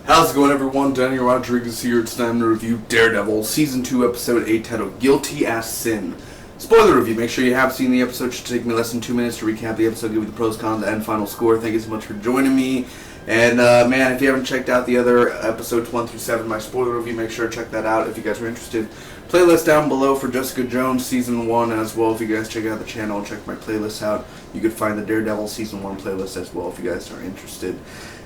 How's it going, everyone? Daniel Rodriguez here. It's time to review Daredevil, Season 2, Episode 8, titled Guilty as Sin. Spoiler review. Make sure you have seen the episode. It should take me less than 2 minutes to recap the episode, give you the pros, cons, and final score. Thank you so much for joining me. And, man, if you haven't checked out the other episodes 1 through 7, my spoiler review, make sure to check that out if you guys are interested. Playlist down below for Jessica Jones Season 1 as well. If you guys check out the channel and check my playlist out, you could find the Daredevil Season 1 playlist as well if you guys are interested.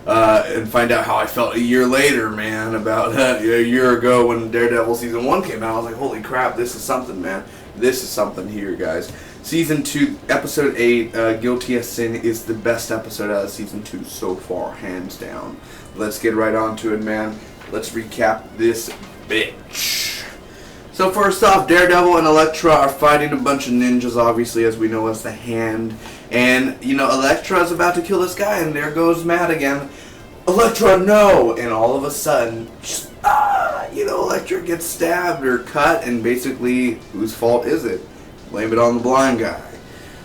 And find out how I felt a year later, man, about a year ago when Daredevil Season 1 came out. I was like, holy crap, this is something, man. This is something here, guys. Season 2, Episode 8, Guilty as Sin, is the best episode out of Season 2 so far, hands down. Let's get right on to it, man. Let's recap this bitch. So first off, Daredevil and Elektra are fighting a bunch of ninjas, obviously, as we know as the Hand. And, you know, Elektra is about to kill this guy, and there goes Matt again. Elektra, no! And all of a sudden, Elektra gets stabbed or cut, and basically, whose fault is it? Blame it on the blind guy.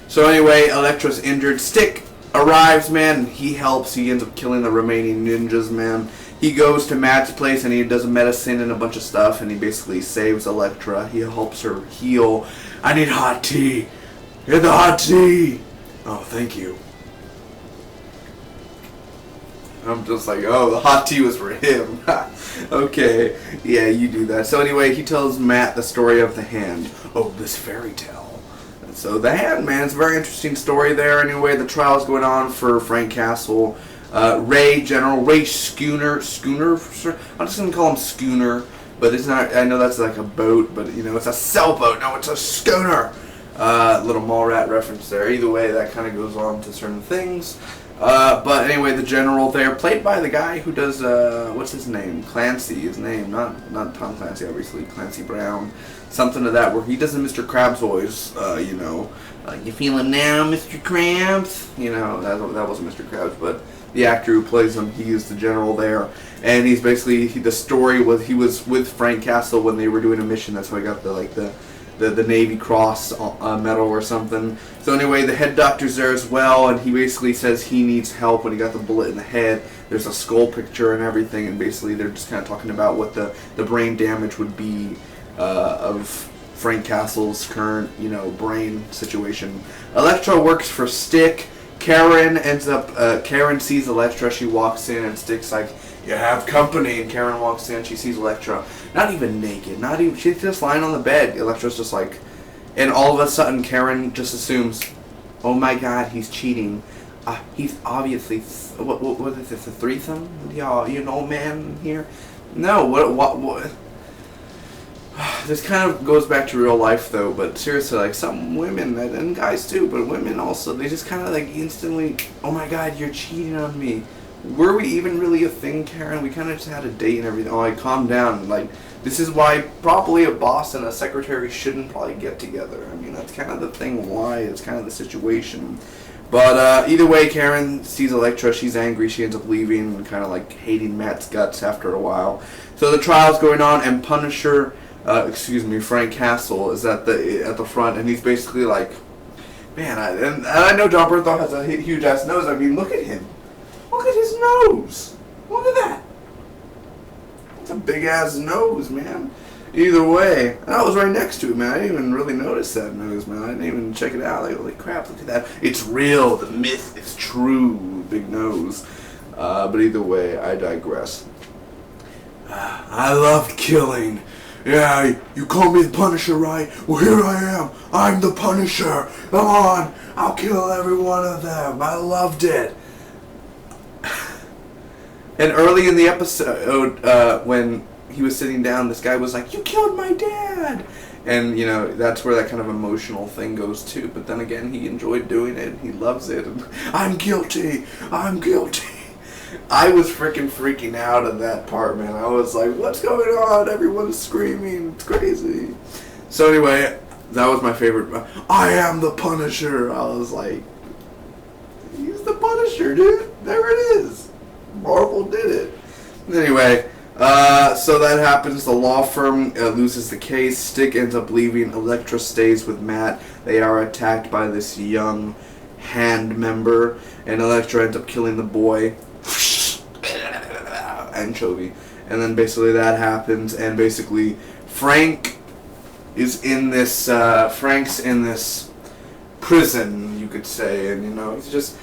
So anyway, Elektra's injured. Stick arrives, man. He helps. He ends up killing the remaining ninjas, man. He goes to Matt's place, and he does a medicine and a bunch of stuff, and he basically saves Elektra. He helps her heal. I need hot tea. Get the hot tea. Oh, thank you. I'm just like, oh, the hot tea was for him. Okay, yeah, you do that. So anyway, he tells Matt the story of the Hand. Oh, this fairy tale. And so the Hand, man, it's a very interesting story there. Anyway, the trial's going on for Frank Castle. General Ray Schooner. I'm just going to call him Schooner, but it's not, I know that's like a boat, but, you know, it's a sailboat. No, it's a schooner. Little Mallrat reference there. Either way, that kind of goes on to certain things. But anyway, the general there, played by the guy who does, what's his name? Clancy, his name. Not Tom Clancy, obviously. Clancy Brown. Something to that, where he does a Mr. Krabs voice, you know. You feeling now, Mr. Krabs? You know, that wasn't Mr. Krabs, but the actor who plays him, he is the general there. And he's basically, the story was, he was with Frank Castle when they were doing a mission. That's how he got the Navy Cross medal or something. So anyway, the head doctor's there as well, and he basically says he needs help when he got the bullet in the head. There's a skull picture and everything, and basically they're just kind of talking about what the brain damage would be of Frank Castle's current, you know, brain situation. Elektra works for Stick. Karen sees Elektra. She walks in, and Stick's like, you have company, and Karen walks in, she sees Elektra, not even naked, she's just lying on the bed. Elektra's just like, and all of a sudden Karen just assumes, oh my god, he's cheating. He's obviously, what is this, a threesome? Y'all, you know, man here? No, what? This kind of goes back to real life though, but seriously, like some women, and guys too, but women also, they just kind of like instantly, oh my god, you're cheating on me. Were we even really a thing, Karen? We kind of just had a date and everything. Oh, like, calm down. Like, this is why probably a boss and a secretary shouldn't probably get together. I mean, that's kind of the thing why. It's kind of the situation. But either way, Karen sees Elektra. She's angry. She ends up leaving and kind of like hating Matt's guts after a while. So the trial's going on, and Punisher, Frank Castle is at the front, and he's basically like, man, and I know John Bernthal has a huge ass nose. I mean, look at him. Look at his nose. Look at that. It's a big ass nose, man. Either way, and I was right next to it, man. I didn't even really notice that nose, man. I didn't even check it out. Like, holy crap, look at that. It's real. The myth is true. Big nose. But either way, I digress. I loved killing. Yeah, you call me the Punisher, right? Well, here I am. I'm the Punisher. Come on. I'll kill every one of them. I loved it. And early in the episode, when he was sitting down, this guy was like, you killed my dad! And, you know, that's where that kind of emotional thing goes too. But then again, he enjoyed doing it. He loves it. And, I'm guilty! I'm guilty! I was freaking out at that part, man. I was like, what's going on? Everyone's screaming. It's crazy. So anyway, That was my favorite. I am the Punisher. I was like, he's the Punisher, dude. There it is. Marvel did it. Anyway, so that happens. The law firm loses the case. Stick ends up leaving. Elektra stays with Matt. They are attacked by this young hand member, and Elektra ends up killing the boy. Anchovy. And then basically that happens, and basically Frank is in this, Frank's in this prison, you could say, and you know, he's just,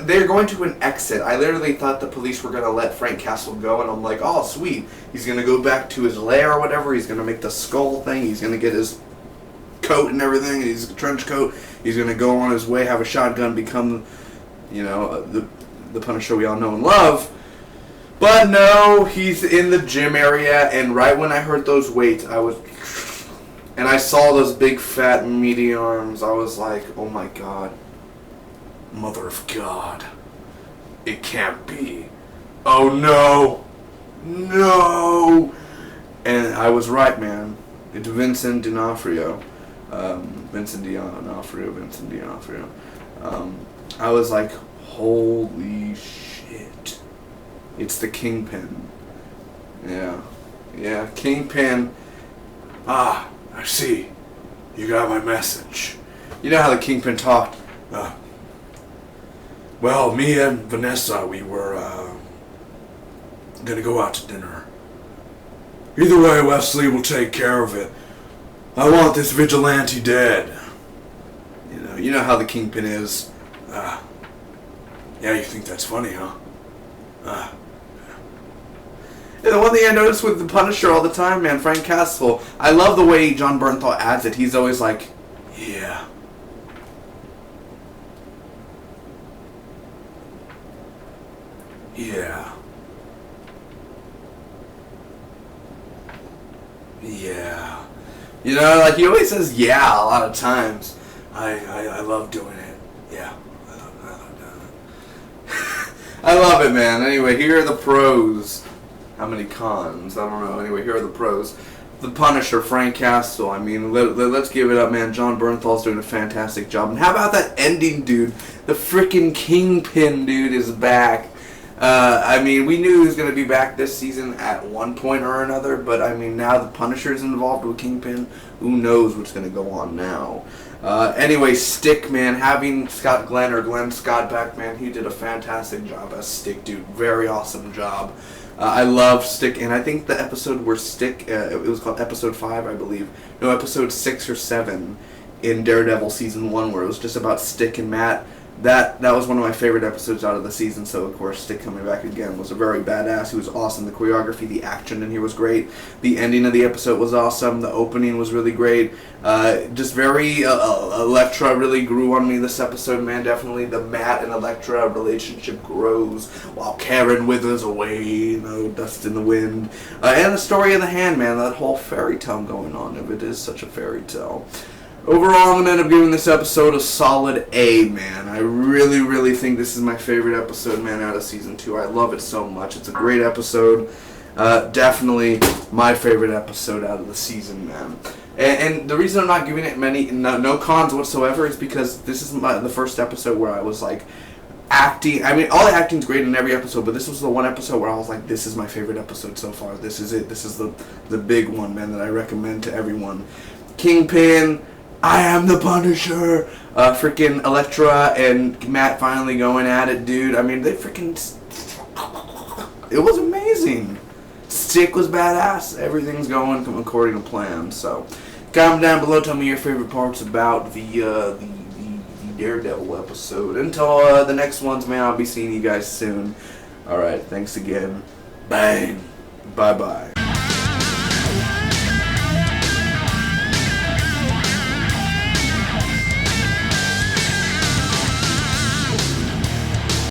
they're going to an exit. I literally thought the police were going to let Frank Castle go, and I'm like, oh sweet, he's going to go back to his lair or whatever, he's going to make the skull thing, he's going to get his coat and everything, his trench coat, he's going to go on his way, have a shotgun, become, you know, the Punisher we all know and love. But no, he's in the gym area, and right when I heard those weights, and I saw those big fat meaty arms, I was like, oh my god. Mother of God. It can't be. Oh no. No. And I was right, man. It's Vincent D'Onofrio. Vincent D'Onofrio. I was like, holy shit. It's the Kingpin. Yeah, Kingpin. Ah, I see. You got my message. You know how the Kingpin talked? Well, me and Vanessa, we were gonna go out to dinner. Either way, Wesley will take care of it. I want this vigilante dead. You know how the Kingpin is. Yeah, you think that's funny, huh? And the one thing I noticed with the Punisher all the time, man, Frank Castle, I love the way John Bernthal adds it. He's always like, yeah. Yeah. Yeah. You know, like he always says yeah a lot of times. I love doing it. Yeah. I love doing it. I love it, man. Anyway, here are the pros. How many cons? I don't know. Anyway, here are the pros. The Punisher, Frank Castle. I mean, let's give it up, man. John Bernthal's doing a fantastic job. And how about that ending, dude? The freaking Kingpin, dude, is back. I mean, we knew he was going to be back this season at one point or another, but I mean, now the Punisher's involved with Kingpin. Who knows what's going to go on now? Anyway, Stick, man, having Scott Glenn or Glenn Scott back, man, he did a fantastic job as Stick, dude. Very awesome job. I love Stick, and I think the episode where Stick, it was called episode 5, I believe. No, episode 6 or 7 in Daredevil season 1, where it was just about Stick and Matt. That was one of my favorite episodes out of the season, so of course Stick coming back again was a very badass. He was awesome. The choreography, the action in here was great. The ending of the episode was awesome. The opening was really great. Just very, Elektra really grew on me this episode, man. Definitely the Matt and Elektra relationship grows while Karen withers away, you know, dust in the wind. And the story of the hand, man, that whole fairy tale going on, if it is such a fairy tale. Overall, I'm going to end up giving this episode a solid A, man. I really, really think this is my favorite episode, man, out of Season 2. I love it so much. It's a great episode. Definitely my favorite episode out of the season, man. And the reason I'm not giving it no cons whatsoever is because this is the first episode where I was like, acting. I mean, all the acting's great in every episode, but this was the one episode where I was like, this is my favorite episode so far. This is it. This is the big one, man, that I recommend to everyone. Kingpin, I am the Punisher. Freaking Elektra and Matt finally going at it, dude. I mean, they freaking... It was amazing. Stick was badass. Everything's going according to plan. So, comment down below. Tell me your favorite parts about the Daredevil episode. Until the next ones, man, I'll be seeing you guys soon. Alright, thanks again. Bang. Bye-bye.